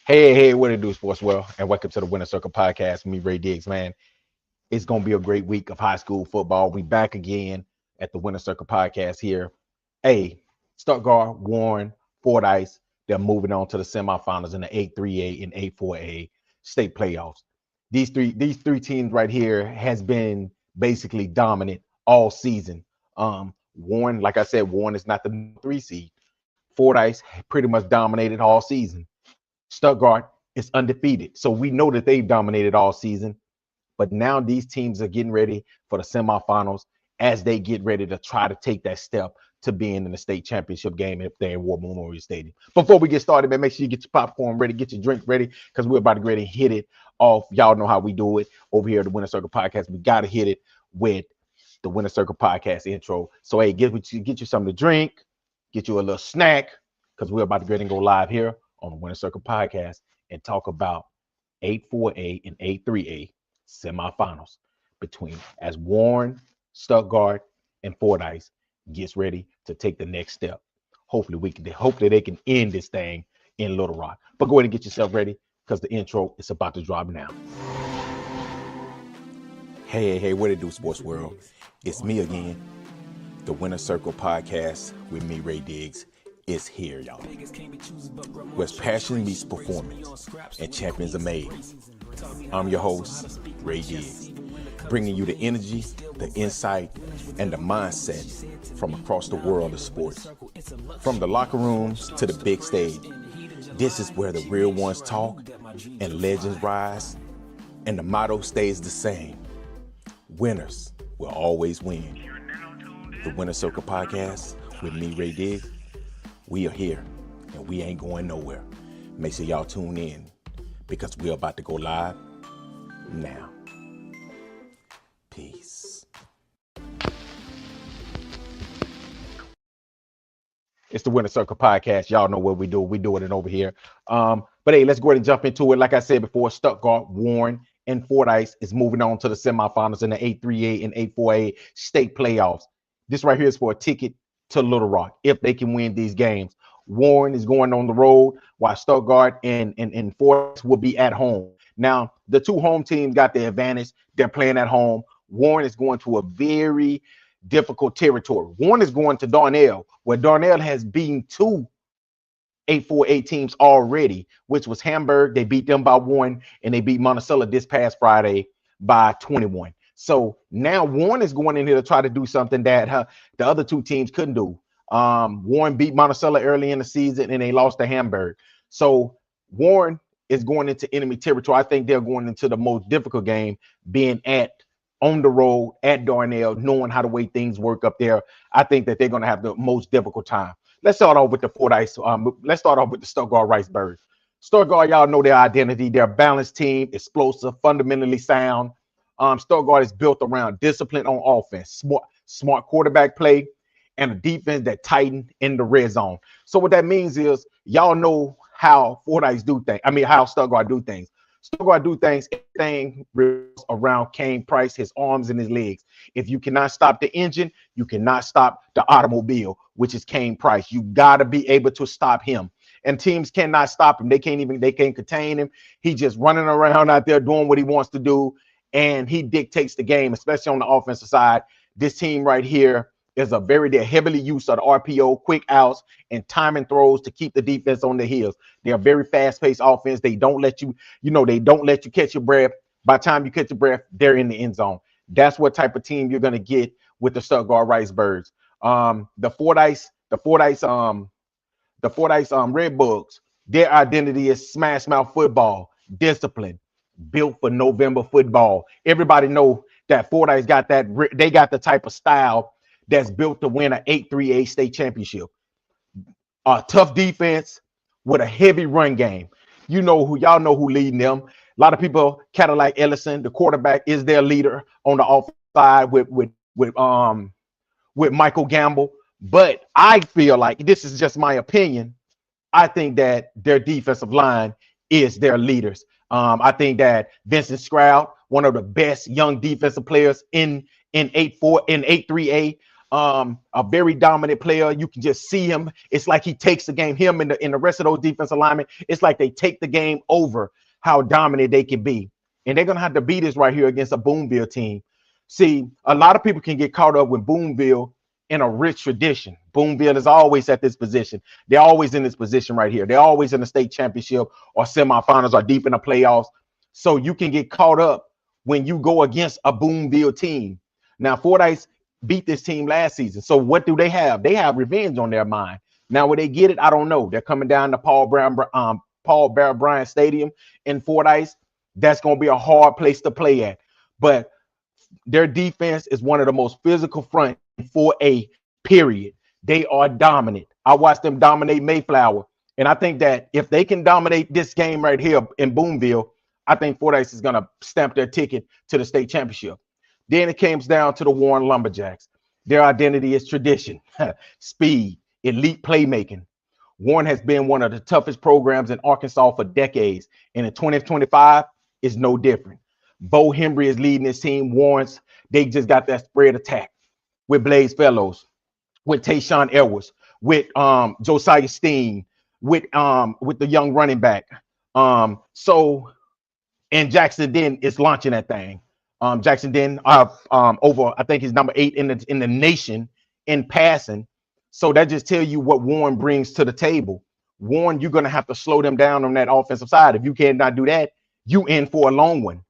Hey, what it do, sports world, and welcome to the Winner Circle podcast. Me, Ray Diggs, man. It's gonna be a great week of high school football. We back again at the Winner Circle podcast here. Hey, Stuttgart, Warren, Fordyce, they're moving on to the semifinals in the 8-3A and 8-4A state playoffs. These three teams right here has been basically dominant all season. Warren, like I said, Warren is not the 3 seed. Fordyce pretty much dominated all season. Stuttgart is undefeated. So we know that they've dominated all season. But now these teams are getting ready for the semifinals as they get ready to try to take that step to being in the state championship game if they're in War Memorial Stadium. Before we get started, man, make sure you get your popcorn ready, get your drink ready, because we're about to get ready and hit it off. Y'all know how we do it over here at the Winner Circle Podcast. We got to hit it with the Winner Circle Podcast intro. So, hey, get you something to drink, get you a little snack, because we're about to get ready and go live here on the Winner Circle Podcast and talk about 8-4A and 8-3A semifinals between as Warren, Stuttgart, and Fordyce gets ready to take the next step. Hopefully they can end this thing in Little Rock. But go ahead and get yourself ready because the intro is about to drop now. Hey, what it do, sports world? It's me again. The Winner Circle Podcast with me, Ray Diggs, is here, y'all. Where passion meets performance and champions are made. I'm your host, Ray Diggs, bringing you the energy, the insight, and the mindset from across the world of sports. From the locker rooms to the big stage, this is where the real ones talk and legends rise, and the motto stays the same. Winners will always win. The Winner Circle Podcast with me, Ray Diggs. We are here, and we ain't going nowhere. Make sure y'all tune in, because we're about to go live now. Peace. It's the Winner Circle Podcast. Y'all know what we do. We doing it over here. But hey, let's go ahead and jump into it. Like I said before, Stuttgart, Warren, and Fordyce is moving on to the semifinals in the 8-3A and 8-4A state playoffs. This right here is for a ticket to Little Rock if they can win these games. Warren is going on the road while Stuttgart and Fordyce will be at home. Now, the two home teams got the advantage. They're playing at home. Warren is going to a very difficult territory. Warren is going to Darnell, where Darnell has beaten two 8-4A teams already, which was Hamburg. They beat them by 1, and they beat Monticello this past Friday by 21. So now Warren is going in here to try to do something that the other two teams couldn't do. Warren beat Monticello early in the season, and they lost to Hamburg. So Warren is going into enemy territory. I think they're going into the most difficult game, being on the road at Darnell, knowing how the way things work up there. I think that they're going to have the most difficult time. Let's start off with the Fordyce. Let's start off with the Stuttgart Ricebirds. Stuttgart, y'all know their identity. They're a balanced team, explosive, fundamentally sound. Stuttgart is built around discipline on offense, smart quarterback play, and a defense that tighten in the red zone. So what that means is y'all know how Fordyce do things. I mean, how Stuttgart do things. Stuttgart do things, everything around Kane Price, his arms and his legs. If you cannot stop the engine, you cannot stop the automobile, which is Kane Price. You got to be able to stop him. And teams cannot stop him. They can't contain him. He's just running around out there doing what he wants to do. And he dictates the game, especially on the offensive side. This team right here is they're heavily used of the RPO, quick outs, and timing throws to keep the defense on their heels. They're a very fast-paced offense. They don't let you, they don't let you catch your breath. By the time you catch your breath, they're in the end zone. That's what type of team you're going to get with the Stuttgart Ricebirds. The Fordyce Red Bugs, their identity is smash mouth football, discipline, built for November football. Everybody know that Fordyce got that. They got the type of style that's built to win an 8-3A state championship. A tough defense with a heavy run game. Y'all know who leading them. A lot of people, Cadillac Ellison, the quarterback, is their leader on the offensive side with Michael Gamble. But I feel like, this is just my opinion, I think that their defensive line is their leaders. I think that Vincent Stroud, one of the best young defensive players in 8-3A, a very dominant player. You can just see him. It's like he takes the game. Him and the rest of those defensive linemen. It's like they take the game over. How dominant they can be, and they're gonna have to beat this right here against a Boonville team. See, a lot of people can get caught up with Boonville in a rich tradition. Boonville is always at this position. They're always in this position right here. They're always in the state championship or semifinals or deep in the playoffs. So you can get caught up when you go against a Boonville team. Now, Fordyce beat this team last season. So what do they have? They have revenge on their mind. Now, will they get it? I don't know. They're coming down to Paul Bear Bryant Stadium in Fordyce. That's going to be a hard place to play at. But their defense is one of the most physical front for a period. They are dominant. I watched them dominate Mayflower. And I think that if they can dominate this game right here in Boonville, I think Fordyce is going to stamp their ticket to the state championship. Then it comes down to the Warren Lumberjacks. Their identity is tradition, speed, elite playmaking. Warren has been one of the toughest programs in Arkansas for decades, and in 2025 is no different. Bo Hembry is leading this team. Warren's, they just got that spread attack with Blaze Fellows, with Tayshawn Edwards, with Josiah Steen, with the young running back. And Jackson Den is launching that thing. Jackson Den over, I think he's number 8 in the nation in passing. So that just tells you what Warren brings to the table. Warren, you're gonna have to slow them down on that offensive side. If you cannot do that, you in for a long one.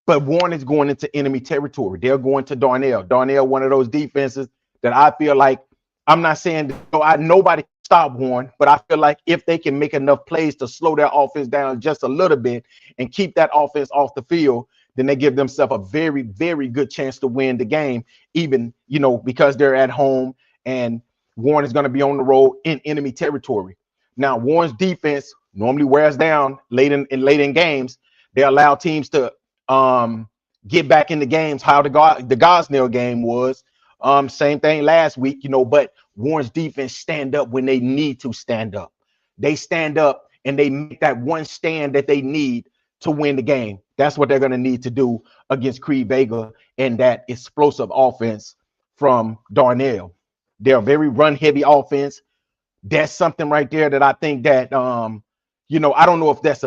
But Warren is going into enemy territory. They're going to Darnell. Darnell, one of those defenses that I feel like, I'm not saying nobody can stop Warren, but I feel like if they can make enough plays to slow their offense down just a little bit and keep that offense off the field, then they give themselves a very, very good chance to win the game, even, because they're at home and Warren is going to be on the road in enemy territory. Now, Warren's defense normally wears down late in games. They allow teams to get back in the games, how the Gosnell game was. Same thing last week, but Warren's defense stand up when they need to stand up. They stand up and they make that one stand that they need to win the game. That's what they're going to need to do against Creed Vega and that explosive offense from Darnell. They're a very run-heavy offense. That's something right there that I think that, I don't know if that's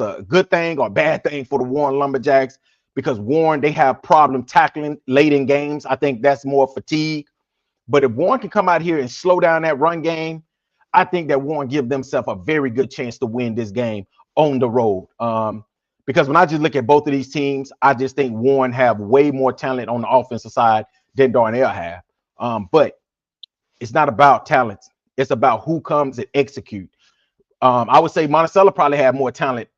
a good thing or bad thing for the Warren Lumberjacks, because Warren, they have problem tackling late in games. I think that's more fatigue. But if Warren can come out here and slow down that run game, I think that Warren give themselves a very good chance to win this game on the road. Because when I just look at both of these teams, I just think Warren have way more talent on the offensive side than Darnell have. But it's not about talent. It's about who comes and execute. I would say Monticello probably had more talent.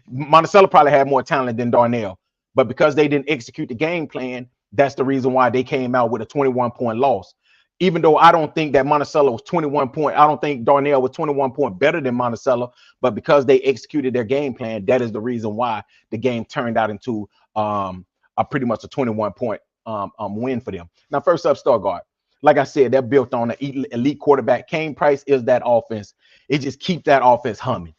Monticello probably had more talent than Darnell. But because they didn't execute the game plan, that's the reason why they came out with a 21-point loss. Even though I don't think that Monticello was 21 point, I don't think Darnell was 21 point better than Monticello, but because they executed their game plan, that is the reason why the game turned out into a pretty much a 21-point win for them. Now, first up, Stuttgart. Like I said, they're built on an elite quarterback. Kane Price is that offense. It just keeps that offense humming.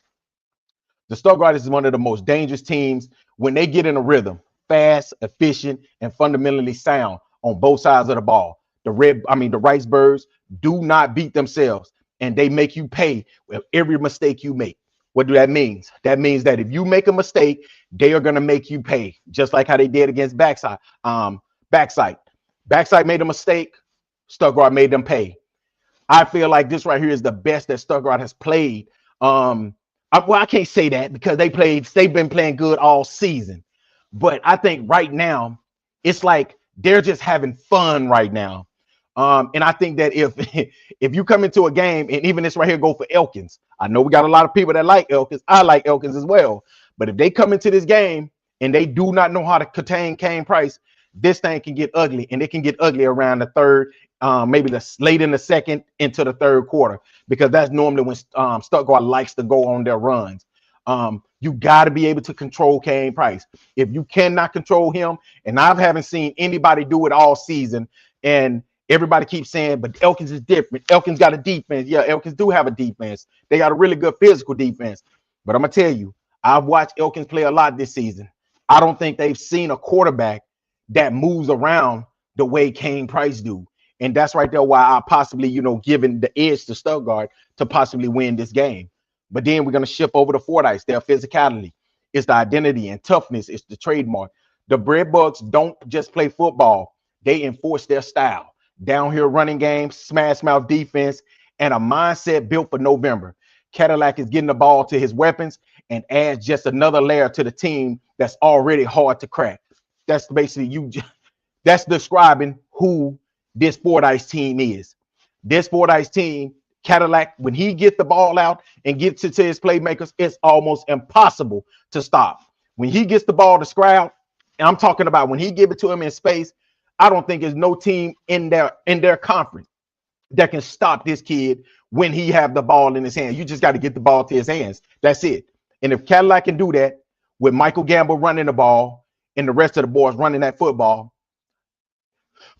The Stuttgart is one of the most dangerous teams when they get in a rhythm, fast, efficient, and fundamentally sound on both sides of the ball. The Ricebirds do not beat themselves, and they make you pay with every mistake you make. What do that mean? That means that if you make a mistake, they are going to make you pay, just like how they did against Backside. Backside made a mistake. Stuttgart made them pay. I feel like this right here is the best that Stuttgart has played. I can't say that because they've been playing good all season. But I think right now, it's like they're just having fun right now. And I think that if you come into a game, and even this right here go for Elkins, I know we got a lot of people that like Elkins. I like Elkins as well. But if they come into this game and they do not know how to contain Kane Price, this thing can get ugly, and it can get ugly around the third, maybe late in the second into the third quarter, because that's normally when Stuttgart likes to go on their runs. You got to be able to control Kane Price. If you cannot control him, and I haven't seen anybody do it all season, and everybody keeps saying, but Elkins is different. Elkins got a defense. Yeah, Elkins do have a defense. They got a really good physical defense. But I'm going to tell you, I've watched Elkins play a lot this season. I don't think they've seen a quarterback that moves around the way Kane Price do. And that's right there why I possibly, giving the edge to Stuttgart to possibly win this game. But then we're going to shift over to Fordyce. Their physicality, it's the identity and toughness, it's the trademark. The Breadbugs don't just play football, they enforce their style. Downhill running game, smash mouth defense, and a mindset built for November. Cadillac is getting the ball to his weapons and adds just another layer to the team that's already hard to crack. That's basically that's describing who this Fordyce team is. This Fordyce team, Cadillac, when he gets the ball out and gets it to his playmakers, it's almost impossible to stop. When he gets the ball to Stroud, and I'm talking about when he give it to him in space, I don't think there's no team in their conference that can stop this kid when he have the ball in his hand. You just got to get the ball to his hands. That's it. And if Cadillac can do that with Michael Gamble running the ball and the rest of the boys running that football,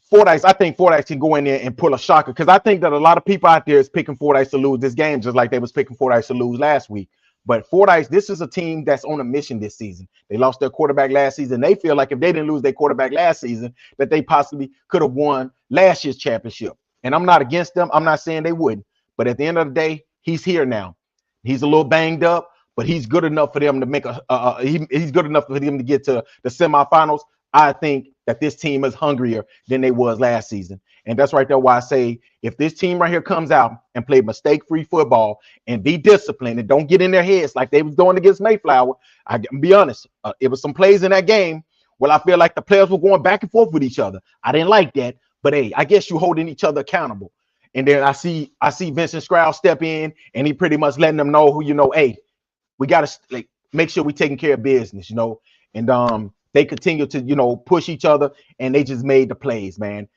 Fordyce, I think Fordyce can go in there and pull a shocker, because I think that a lot of people out there is picking Fordyce to lose this game, just like they was picking Fordyce to lose last week. But Fordyce, this is a team that's on a mission this season. They lost their quarterback last season. They feel like if they didn't lose their quarterback last season, that they possibly could have won last year's championship. And I'm not against them. I'm not saying they wouldn't. But at the end of the day, he's here now. He's a little banged up, but he's good enough for them to make he's good enough for them to get to the semifinals. I think that this team is hungrier than they was last season. And that's right there why I say, if this team right here comes out and play mistake-free football and be disciplined and don't get in their heads like they was doing against Mayflower, I can be honest, it was some plays in that game where I feel like the players were going back and forth with each other. I didn't like that, but hey, I guess you're holding each other accountable. And then I see Vincent Stroud step in, and he pretty much letting them know who, hey, we got to make sure we're taking care of business, and they continue to, push each other, and they just made the plays, man.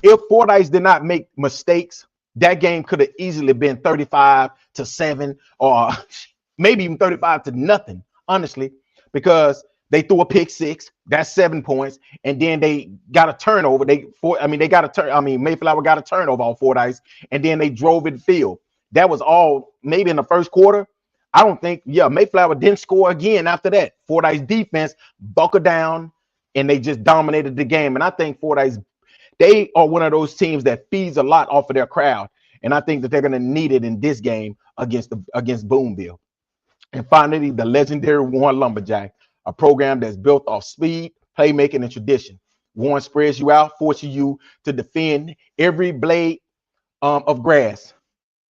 If Fordyce did not make mistakes, that game could have easily been 35-7 or maybe even 35-0, honestly, because they threw a pick six. That's 7 points, and then they got a turnover. Mayflower got a turnover on Fordyce, and then they drove it field. That was all maybe in the first quarter. I don't think, Mayflower didn't score again after that. Fordyce defense buckled down, and they just dominated the game. And I think Fordyce, they are one of those teams that feeds a lot off of their crowd. And I think that they're going to need it in this game against Boonville. And finally, the legendary Warren Lumberjack, a program that's built off speed, playmaking, and tradition. Warren spreads you out, forcing you to defend every blade of grass.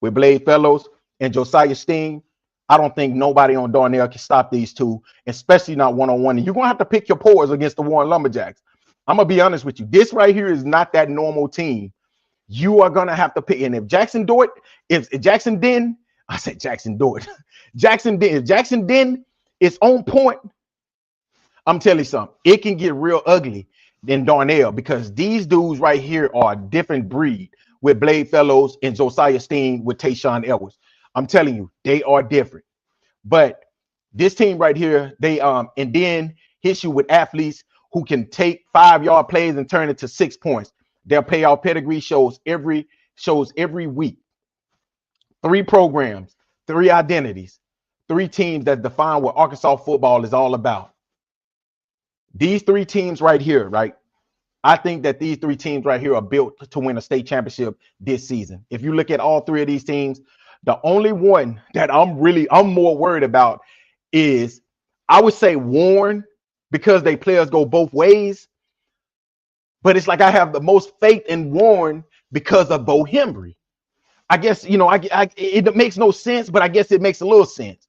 With Blade Fellows and Josiah Steen, I don't think nobody on Darnell can stop these two, especially not one-on-one. And you're going to have to pick your poise against the Warren Lumberjacks. I'm going to be honest with you. This right here is not that normal team. You are going to have to pick. And if Jackson Dort, if Jackson Den is on point, I'm telling you something. It can get real ugly than Darnell, because these dudes right here are a different breed with Blade Fellows and Josiah Steen with Tayshawn Edwards. I'm telling you, they are different. But this team right here, they and then hits you with athletes who can take 5-yard plays and turn it to 6 points. Their payoff pedigree shows every week. 3 programs, 3 identities, 3 teams that define what Arkansas football is all about. These 3 teams right here, right? I think that these 3 teams right here are built to win a state championship this season. If you look at all 3 of these teams, the only one that I'm more worried about is, I would say, Warren, because they players go both ways. But it's like I have the most faith in Warren because of Bo Hembry. I guess, it makes no sense, but I guess it makes a little sense.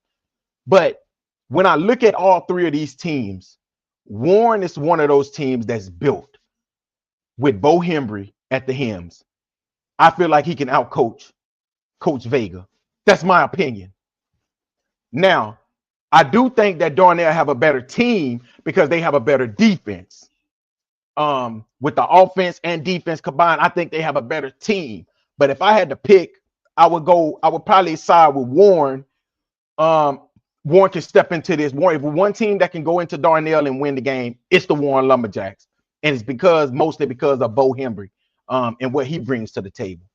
But when I look at all 3 of these teams, Warren is one of those teams that's built with Bo Hembry at the helms. I feel like he can outcoach Coach Vega. That's my opinion. Now, I do think that Darnell have a better team because they have a better defense. With the offense and defense combined, I think they have a better team. But if I had to pick, I would probably side with Warren. Warren can step into this. If one team that can go into Darnell and win the game, it's the Warren Lumberjacks. And it's mostly because of Bo Hembry and what he brings to the table.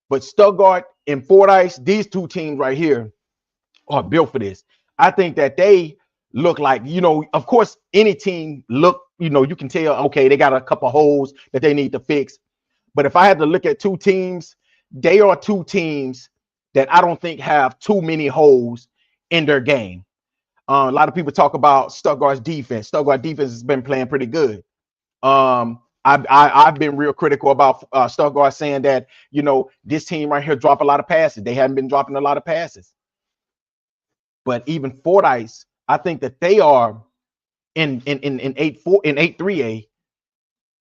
But Stuttgart and Fordyce, these 2 teams right here are built for this. I think that they look like, of course, any team you can tell, okay, they got a couple holes that they need to fix. But if I had to look at two teams, they are two teams that I don't think have too many holes in their game. A lot of people talk about Stuttgart's defense. Stuttgart defense has been playing pretty good. I've been real critical about Stuttgart, saying that, you know, this team right here drop a lot of passes. They haven't been dropping a lot of passes. But even Fordyce, I think that they are in 8-3A,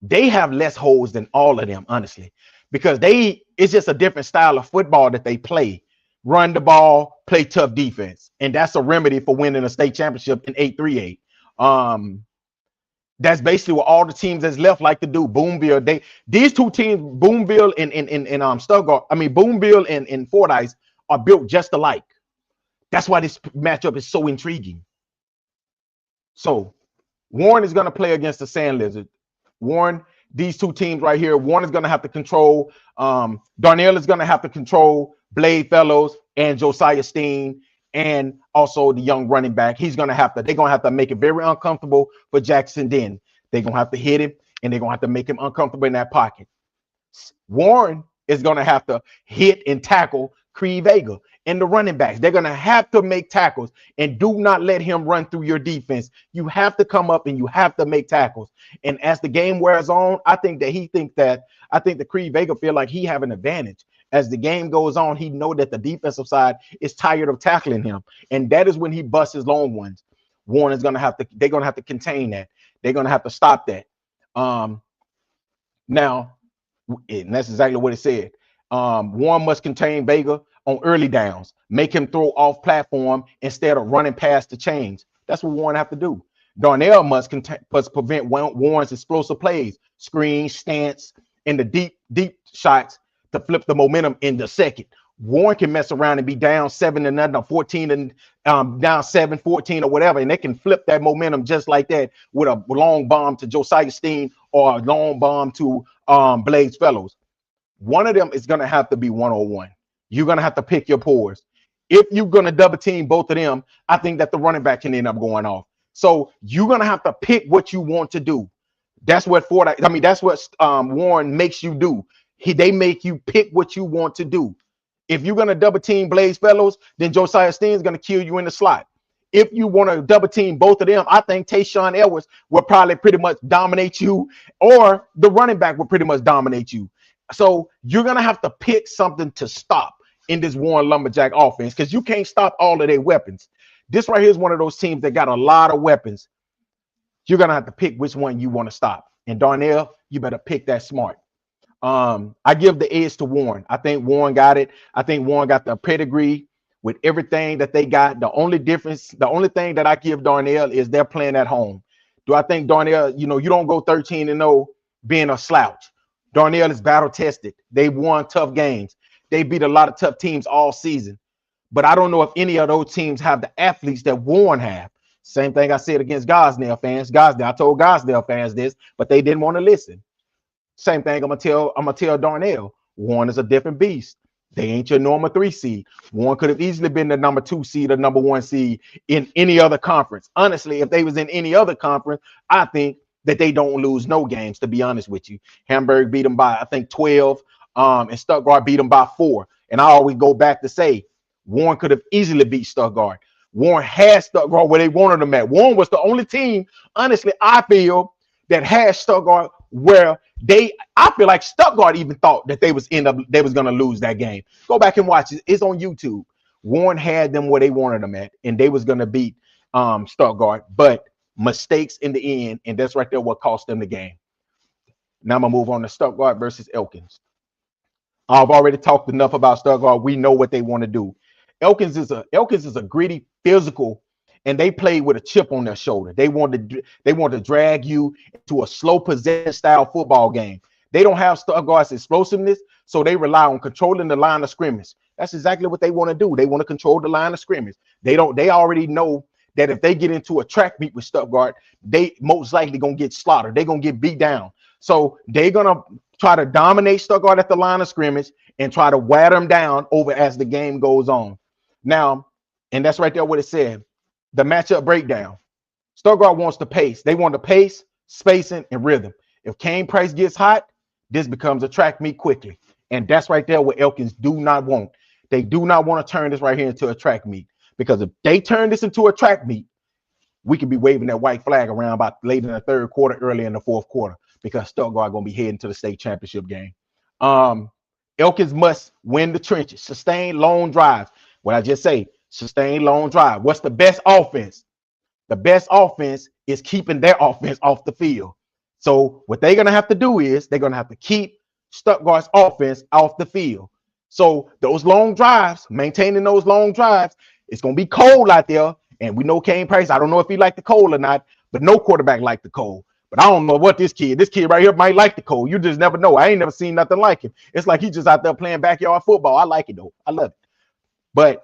they have less holes than all of them, honestly, because it's just a different style of football that they play. Run the ball, play tough defense, and that's a remedy for winning a state championship in 8-3A. That's basically what all the teams that's left like to do. Boonville, these two teams, Boonville and Stuttgart, I mean Boonville and Fordyce, are built just alike. That's why this matchup is so intriguing. So Warren is going to play against the Sand Lizard. Warren, these two teams right here, Warren is going to have to control. Darnell is going to have to control Blade Fellows and Josiah Steen, and also the young running back. They're going to have to make it very uncomfortable for Jackson Den. They're going to have to hit him, and they're going to have to make him uncomfortable in that pocket. Warren is going to have to hit and tackle Cree Vega and the running backs. They're going to have to make tackles, and do not let him run through your defense. You have to come up and you have to make tackles. And as the game wears on, I think the Cree Vega feel like he have an advantage. As the game goes on, he know that the defensive side is tired of tackling him, and that is when he busts his long ones. Warren is going to have to, they're going to have to contain that. They're going to have to stop that. Now, and that's exactly what it said. Warren must contain Vega on early downs, make him throw off platform instead of running past the chains. That's what Warren have to do. Darnell must prevent Warren's explosive plays, screen, stance, and the deep shots to flip the momentum in the second. Warren can mess around and be down 7-0, or 14 and down 7-14 or whatever, and they can flip that momentum just like that with a long bomb to Josiah Steen or a long bomb to Blades Fellows. One of them is going to have to be 101. You're going to have to pick your pours. If you're going to double team both of them, I think that the running back can end up going off. So you're going to have to pick what you want to do. That's what that's what Warren makes you do. They make you pick what you want to do. If you're going to double team Blaze Fellows, then Josiah Steen is going to kill you in the slot. If you want to double team both of them, I think Tayshawn Edwards will probably pretty much dominate you, or the running back will pretty much dominate you. So you're going to have to pick something to stop in this Warren Lumberjack offense, because you can't stop all of their weapons. This right here is one of those teams that got a lot of weapons. You're going to have to pick which one you want to stop. And Darnell, you better pick that smart. I give the edge to Warren. I think Warren got it. I think Warren got the pedigree with everything that they got. The only thing that I give Darnell is they're playing at home. Do I think Darnell, you don't go 13-0 being a slouch. Darnell is battle tested. They won tough games. They beat a lot of tough teams all season. But I don't know if any of those teams have the athletes that Warren have. Same thing I said against Gosnell fans. I told Gosnell fans this, but they didn't want to listen. Same thing I'm gonna tell Darnell. Warren is a different beast. They ain't your normal 3 seed. Warren could have easily been the number 2 seed or number 1 seed in any other conference. Honestly, if they was in any other conference, I think that they don't lose no games, to be honest with you. Hamburg beat them by, I think, 12, and Stuttgart beat them by 4. And I always go back to say, Warren could have easily beat Stuttgart. Warren had Stuttgart where they wanted them at. Warren was the only team, honestly, I feel, that had Stuttgart where I feel like Stuttgart even thought that they was going to lose that game. Go back and watch it. It's on YouTube. Warren had them where they wanted them at, and they was going to beat Stuttgart, but mistakes in the end, and that's right there what cost them the game. Now I'm gonna move on to Stuttgart versus Elkins. I've already talked enough about Stuttgart. We know what they want to do. Elkins is a gritty, physical, and they play with a chip on their shoulder. They want to drag you to a slow possession style football game. They don't have Stuttgart's explosiveness, so they rely on controlling the line of scrimmage. That's exactly what they want to do. They want to control the line of scrimmage. They already know that if they get into a track meet with Stuttgart, they most likely gonna get slaughtered. They're gonna get beat down. So they're gonna try to dominate Stuttgart at the line of scrimmage and try to wear them down over as the game goes on. Now, and that's right there what it said. The matchup breakdown. Stuttgart wants the pace. They want the pace, spacing, and rhythm. If Kane Price gets hot, this becomes a track meet quickly. And that's right there what Elkins do not want. They do not want to turn this right here into a track meet, because if they turn this into a track meet, we could be waving that white flag around about late in the third quarter, early in the fourth quarter, because Stuttgart going to be heading to the state championship game. Elkins must win the trenches, sustain long drives. What I just say, sustain long drive. What's the best offense? The best offense is keeping their offense off the field. So what they're going to have to do is they're going to have to keep Stuttgart's offense off the field. So those long drives, maintaining those long drives, it's going to be cold out there. And we know Kane Price, I don't know if he liked the cold or not, but no quarterback liked the cold. But I don't know what this kid right here might like the cold. You just never know. I ain't never seen nothing like him. It's like he's just out there playing backyard football. I like it though. I love it. But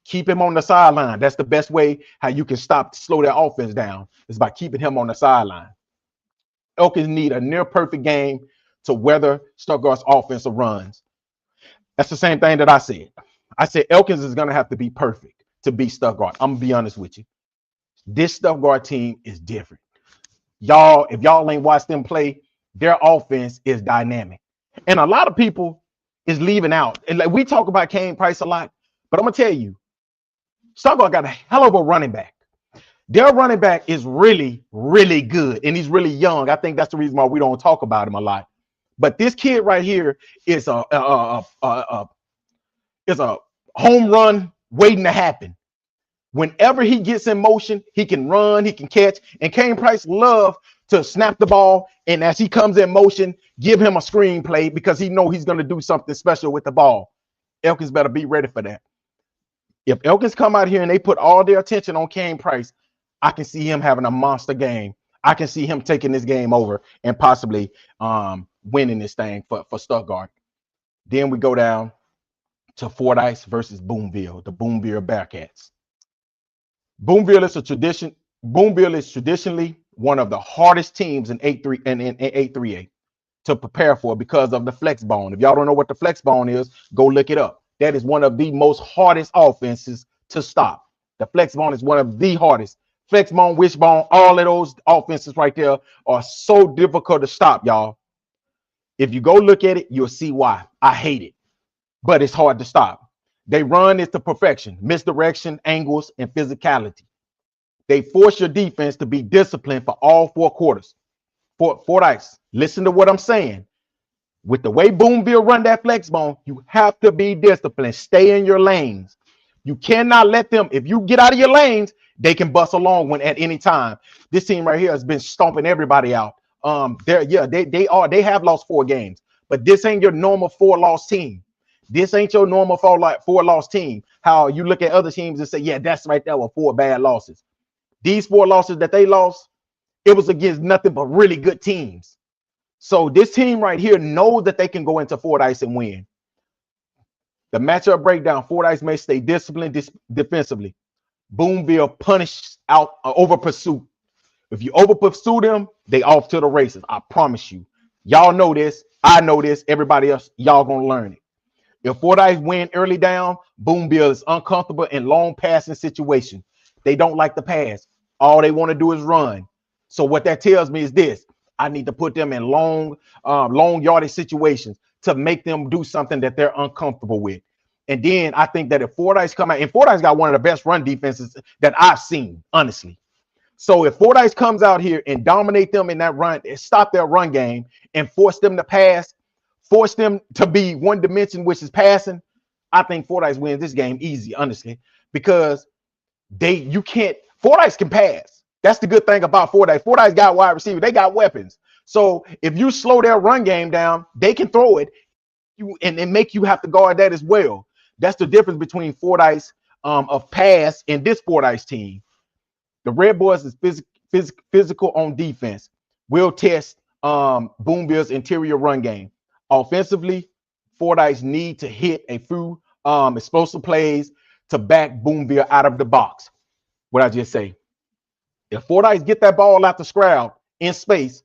keep him on the sideline. That's the best way how you can slow their offense down, is by keeping him on the sideline. Elkins need a near perfect game to weather Stuttgart's offensive runs. That's the same thing that I said. I said Elkins is going to have to be perfect to beat Stuttgart. I'm going to be honest with you. This Stuttgart team is different. Y'all, if y'all ain't watched them play, their offense is dynamic. And a lot of people is leaving out. And like, we talk about Kane Price a lot, but I'm going to tell you, Stuttgart got a hell of a running back. Their running back is really, really good, and he's really young. I think that's the reason why we don't talk about him a lot. But this kid right here is a home run waiting to happen. Whenever he gets in motion, he can run, he can catch, and Kane Price love to snap the ball, and as he comes in motion, give him a screenplay, because he know he's going to do something special with the ball. Elkins better be ready for that. If Elkins come out here and they put all their attention on Kane Price, I can see him having a monster game. I can see him taking this game over and possibly winning this thing for Stuttgart. Then we go down to Fordyce versus Boonville, the Boonville Bearcats. Boonville is traditionally one of the hardest teams in 8-3A to prepare for, because of the flex bone. If y'all don't know what the flex bone is, go look it up. That is one of the most hardest offenses to stop. The flex bone is one of the hardest. Flex bone, wishbone, all of those offenses right there are so difficult to stop, y'all. If you go look at it, you'll see why. I hate it, but it's hard to stop. They run it to perfection, misdirection, angles, and physicality. They force your defense to be disciplined for all 4 quarters. Fordyce, listen to what I'm saying. With the way Boonville run that flex bone, you have to be disciplined. Stay in your lanes. You cannot let them, if you get out of your lanes, they can bust a long one at any time. This team right here has been stomping everybody out. They have lost 4 games, but this ain't your normal 4-loss team. This ain't your normal 4-loss team. How you look at other teams and say, yeah, that's right there with 4 bad losses. These 4 losses that they lost, it was against nothing but really good teams. So this team right here knows that they can go into Fordyce and win. The matchup breakdown, Fordyce may stay disciplined defensively. Boonville punish out over pursuit. If you over pursue them, they off to the races. I promise you. Y'all know this. I know this. Everybody else, y'all gonna learn it. If Fordyce win early down, Boonville is uncomfortable in long passing situations. They don't like the pass. All they want to do is run. So what that tells me is this: I need to put them in long yardage situations to make them do something that they're uncomfortable with. And then I think that if Fordyce come out, and Fordyce got one of the best run defenses that I've seen, honestly. So if Fordyce comes out here and dominate them in that run, stop their run game and force them to pass, force them to be one dimension, which is passing, I think Fordyce wins this game easy, honestly, because Fordyce can pass. That's the good thing about Fordyce. Fordyce got wide receiver. They got weapons. So if you slow their run game down, they can throw it and make you have to guard that as well. That's the difference between Fordyce of pass and this Fordyce team. The Red Boys is physical on defense. We'll test Boonville's interior run game. Offensively, Fordyce need to hit a few explosive plays to back Boonville out of the box. What I just say. If Fordyce get that ball out the scrab in space,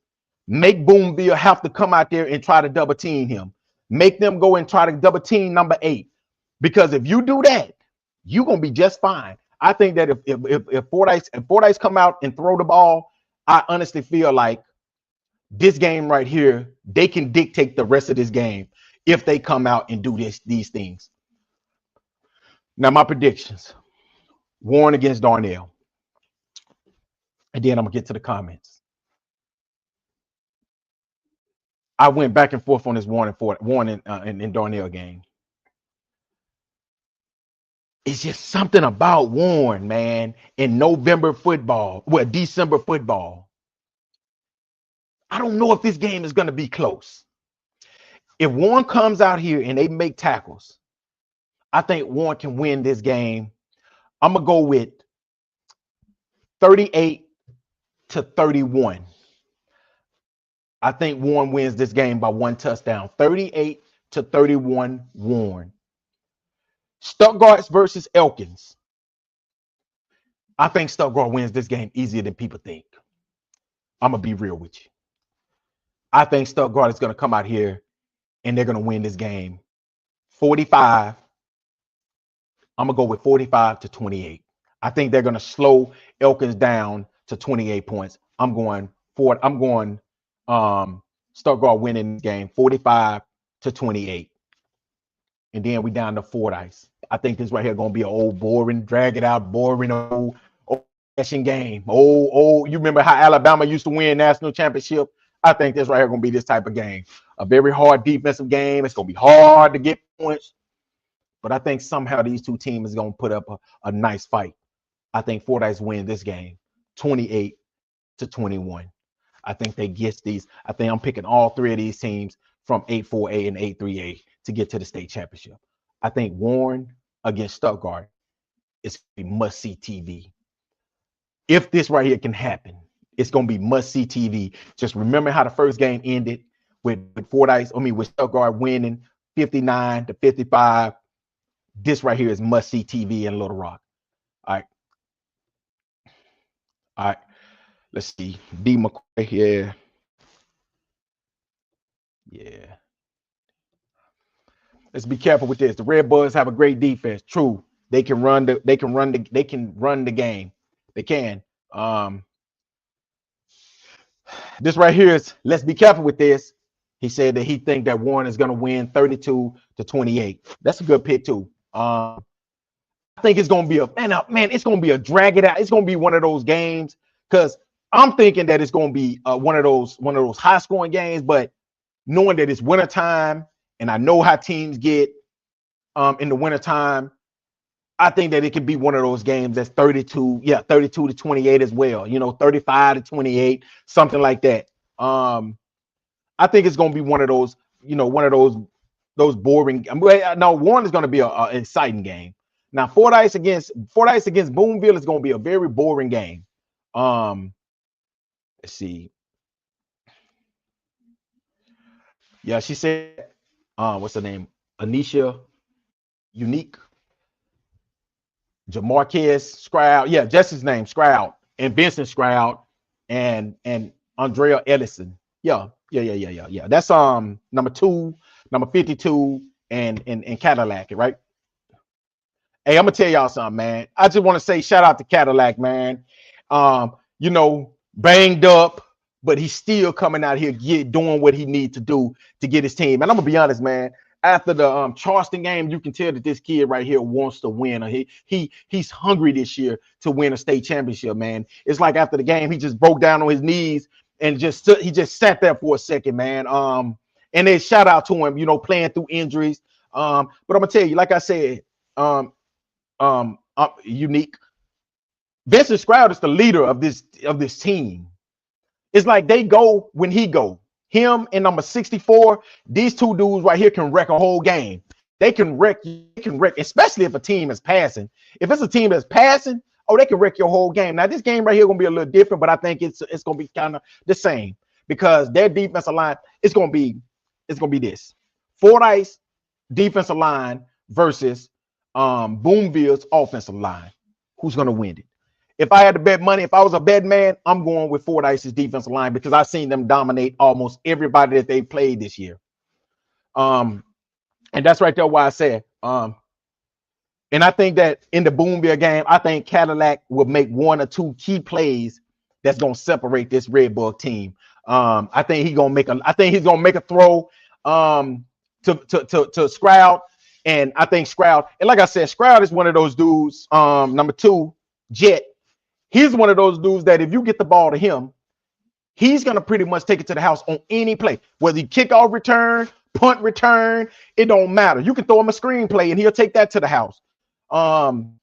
make Boonville have to come out there and try to double team him. Make them go and try to double team number 8. Because if you do that, you're going to be just fine. I think that if Fordyce come out and throw the ball, I honestly feel like This game right here, they can dictate the rest of this game if they come out and do these things. Now, my predictions: Warren against Darnell, and then I'm gonna get to the comments. I went back and forth on this Warren and Darnell game. It's just something about Warren, man, in November football, well, December football. I don't know if this game is gonna be close. If Warren comes out here and they make tackles, I think Warren can win this game. I'm gonna go with 38-31. I think Warren wins this game by 1 touchdown. 38-31 Warren. Stuttgart versus Elkins. I think Stuttgart wins this game easier than people think. I'm gonna be real with you. I think Stuttgart is gonna come out here and they're gonna win this game 45. I'm gonna go with 45-28. I think they're gonna slow Elkins down to 28 points. I'm going Stuttgart winning this game 45-28. And then we down to Fordyce. I think this right here gonna be an old boring, drag it out, boring old fashioned game. You remember how Alabama used to win national championship? I think this right here gonna be this type of game. A very hard defensive game. It's gonna be hard to get points. But I think somehow these two teams is gonna put up a nice fight. I think Fordyce win this game 28-21. I think they get these. I think I'm picking all three of these teams from 8-4A and 8-3A to get to the state championship. I think Warren against Stuttgart is must-see TV. If this right here can happen, it's gonna be must-see TV. Just remember how the first game ended with Stuttgart winning 59-55. This right here is must-see TV in Little Rock. All right. Let's see. D. McCoy here. Yeah. Let's be careful with this. The Redbirds have a great defense. True. They can run the game. They can. This right here is, let's be careful with this. He said that he think that Warren is going to win 32-28. That's a good pick too. I think it's going to be it's going to be a drag it out. It's going to be one of those games because I'm thinking that it's going to be one of those high scoring games, but knowing that it's wintertime and I know how teams get in the wintertime, I think that it could be one of those games that's 32-28 as well. 35-28, something like that. I think it's going to be one of those, those boring. No, Warren is going to be an exciting game. Now, Fordyce against Boonville is going to be a very boring game. Let's see. Yeah, she said, what's her name? Anisha Unique. Jamarquez Stroud. Yeah, just his name, Stroud. And Vincent Stroud and Andrea Ellison. Yeah. That's number 2, number 52, and Cadillac, right? Hey, I'm gonna tell y'all something, man. I just want to say shout out to Cadillac, man. Banged up, but he's still coming out here doing what he needs to do to get his team. And I'm gonna be honest, man. After the Charleston game, you can tell that this kid right here wants to win. He's hungry this year to win a state championship, man. It's like after the game, he just broke down on his knees and he just sat there for a second, man. And then shout out to him, playing through injuries. But I'm gonna tell you, like I said, Unique. Vincent Stroud is the leader of this team. It's like they go when he go. Him and number 64, these two dudes right here can wreck a whole game. They can wreck, especially if a team is passing. If it's a team that's passing, they can wreck your whole game. Now, this game right here gonna be a little different, but I think it's gonna be kind of the same because their defensive line it's gonna be this Fordyce defensive line versus Boonville's offensive line. Who's gonna win it? If I had to bet money, if I was a bet man, I'm going with Fordyce's defensive line because I've seen them dominate almost everybody that they played this year. And that's right there why I said. And I think that in the Boonville game, I think Cadillac will make 1 or 2 key plays that's going to separate this Redbug team. I think he's gonna make a throw to Stroud, and I think Stroud, and like I said, Stroud is one of those dudes. Number two, Jet. He's one of those dudes that if you get the ball to him, he's gonna pretty much take it to the house on any play, whether you kickoff return, punt return, it don't matter. You can throw him a screenplay and he'll take that to the house. Um,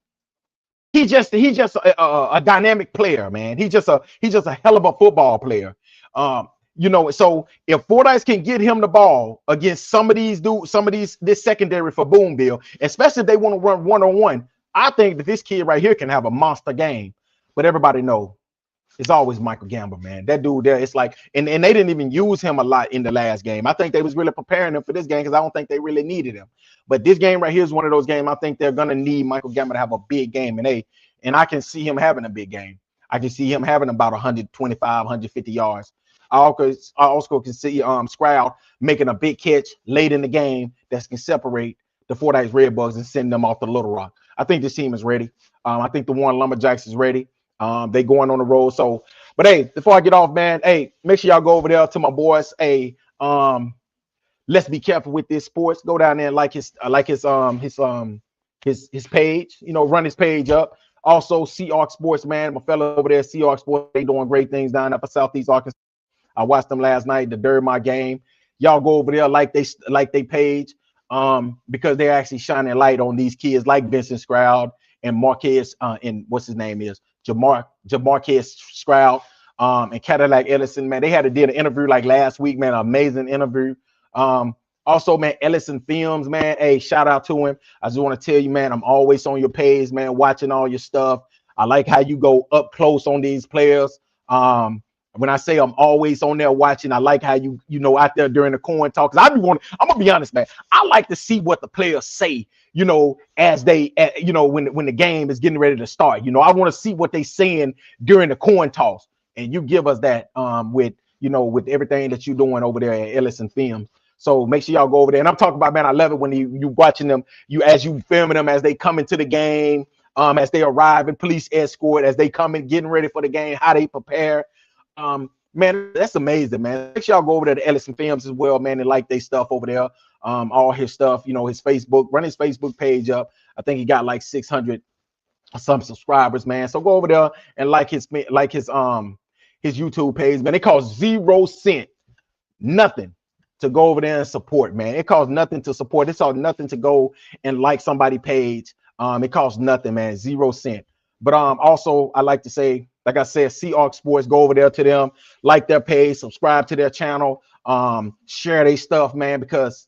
he's just a dynamic player, man. He's just a hell of a football player. So if Fordyce can get him the ball against some of these this secondary for Boonville, especially if they want to run one-on-one, I think that this kid right here can have a monster game. But everybody know it's always Michael Gamble, man. That dude there, it's like, and they didn't even use him a lot in the last game. I think they was really preparing him for this game because I don't think they really needed him. But this game right here is one of those games I think they're gonna need Michael Gamble to have a big game, and I can see him having a big game. I can see him having about 125, 150 yards. I also can see Stroud making a big catch late in the game that can separate the Fordyce Redbugs and send them off to Little Rock. I think this team is ready. I think the Warren Lumberjacks is ready. They going on the road. So, but hey, before I get off, man, hey, make sure y'all go over there to my boys. Hey, let's be careful with this sports. Go down there and like his page. Run his page up. Also, Seahawks Sports, man, my fellow over there, Seahawks Sports, they doing great things down up in Southeast Arkansas. I watched them last night, during my game. Y'all go over there like they page, because they're actually shining light on these kids like Vincent Stroud and Marquez, and what's his name is Jamarquez Stroud, and Cadillac Ellison. Man, they did an interview like last week, man, an amazing interview. Also, man, Ellison Films, man, hey, shout out to him. I just want to tell you, man, I'm always on your page, man, watching all your stuff. I like how you go up close on these players. When I say I'm always on there watching, I like how you out there during the coin talk. Cause I'm gonna be honest, man. I like to see what the players say, as they, when the game is getting ready to start. I want to see what they saying during the coin toss, and you give us that with everything that you're doing over there at Ellison Films. So make sure y'all go over there. And I'm talking about, man, I love it when you watching them, as you filming them as they come into the game, as they arrive in police escort, as they come in getting ready for the game, how they prepare. Man, that's amazing, man. Make sure y'all go over there to Ellison Films as well, man, and like they stuff over there. All his stuff, his Facebook, run his Facebook page up. I think he got like 600 some subscribers, man. So go over there and like his YouTube page, man. It costs 0 cents, nothing to go over there and support, man. It costs nothing to support. It costs nothing to go and like somebody's page. It costs nothing, man. 0 cents. But also I like to say, like I said, Seahawks Sports, go over there to them, like their page, subscribe to their channel, share their stuff, man, because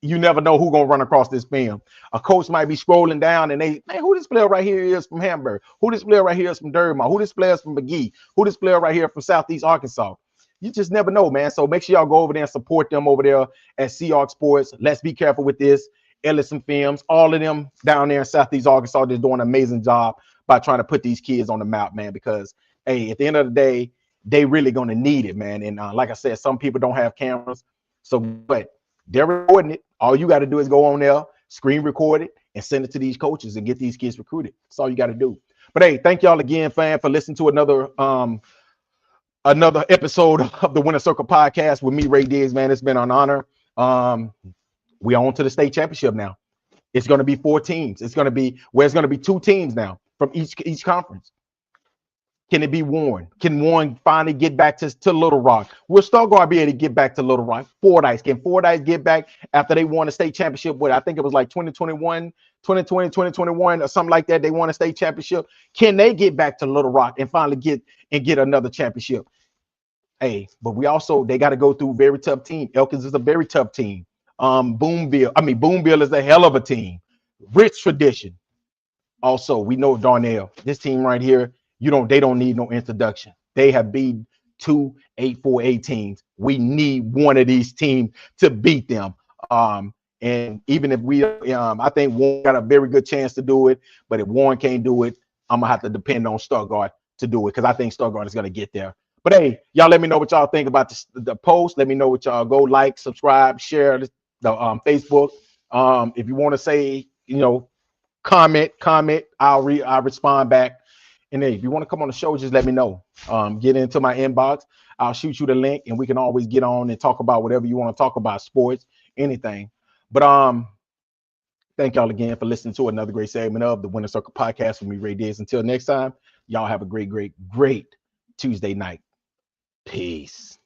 you never know who's gonna run across this film. A coach might be scrolling down and man, who this player right here is from Hamburg? Who this player right here is from Dermot? Who this player is from McGee? Who this player right here from Southeast Arkansas? You just never know, man. So make sure y'all go over there and support them over there at Seahawks Sports. Let's be careful with this. Ellison Films, all of them down there in Southeast Arkansas, they're doing an amazing job by trying to put these kids on the map, man, because, hey, at the end of the day, they really going to need it, man. And like I said, some people don't have cameras. So, but they're recording it. All you got to do is go on there, screen record it, and send it to these coaches and get these kids recruited. That's all you got to do. But, hey, thank y'all again, fam, for listening to another episode of the Winner Circle podcast with me, Ray Diggs, man. It's been an honor. We on to the state championship now. It's going to be 4 teams. It's going to be 2 teams now from each conference. Can it be Warren? Can Warren finally get back to Little Rock? Will Stuttgart be able to get back to Little Rock? Fordyce. Can Fordyce get back after they won a state championship? With, I think it was like 2020, 2021 or something like that. They won a state championship. Can they get back to Little Rock and finally get another championship? Hey, but they got to go through a very tough team. Elkins is a very tough team. Boonville is a hell of a team. Rich tradition. Also, we know Darnell. This team right here, they don't need no introduction. They have beat 2 8-4-8 teams. We need one of these teams to beat them. And even if I think Warren got a very good chance to do it, but if Warren can't do it, I'm gonna have to depend on Stuttgart to do it, because I think Stuttgart is gonna get there. But hey, y'all let me know what y'all think about the post. Let me know what y'all go like, subscribe, share the Facebook. If you want to say, comment, I'll respond back. And then if you want to come on the show, just let me know. Get into my inbox. I'll shoot you the link, and we can always get on and talk about whatever you want to talk about, sports, anything. But thank y'all again for listening to another great segment of the Winner Circle Podcast with me, Ray Diggs. Until next time, y'all have a great, great, great Tuesday night. Peace.